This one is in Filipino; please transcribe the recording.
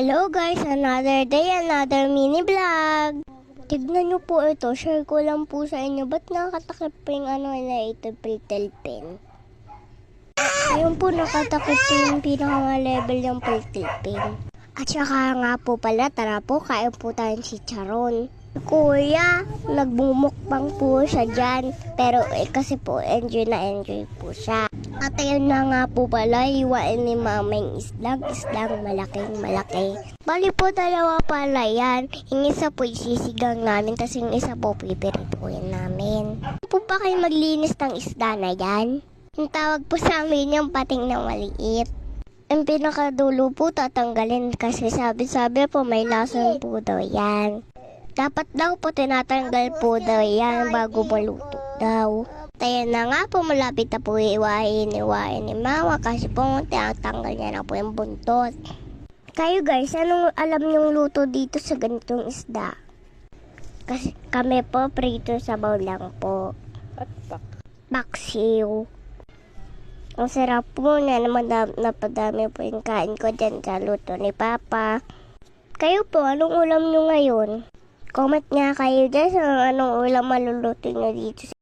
Hello guys, another day, another mini vlog. Tignan nyo po ito, share ko lang po sa inyo. Ba't nakatakip po yung na ito, Pritel pen? Ayun po, nakatakip po yung pinaka-level yung Pritel pen. At saka nga po pala, tara po, kain po tayong chicharon. Kuya, nagbumukbang po siya dyan. Pero kasi po, enjoy na enjoy po siya. At ayun na nga po pala, iwain ni mama yung islang malaking malaki. Bali po dalawa pala yan. Yung isa po isisigang namin, tapos yung isa po pipirituin namin. Po ba kayo maglinis ng isda na yan? Yung tawag po sa amin yung pating na maliit. Ang pinakadulo po tatanggalin kasi sabi po may lason po daw yan. Dapat daw po tinatanggal po daw yan bago maluto daw. Tayo na nga po, malapit na po iwain ni mama kasi po tinatanggal niya na po yung buntot. Kayo guys, anong alam niyong luto dito sa ganitong isda? Kasi kami po prito sabaw lang po. Paksiw. Ang sarap po na naman napadami po yung kain ko dyan sa luto ni Papa. Kayo po, anong ulam nyo ngayon? Comment nga kayo dyan sa anong ulam maluluto nyo dito.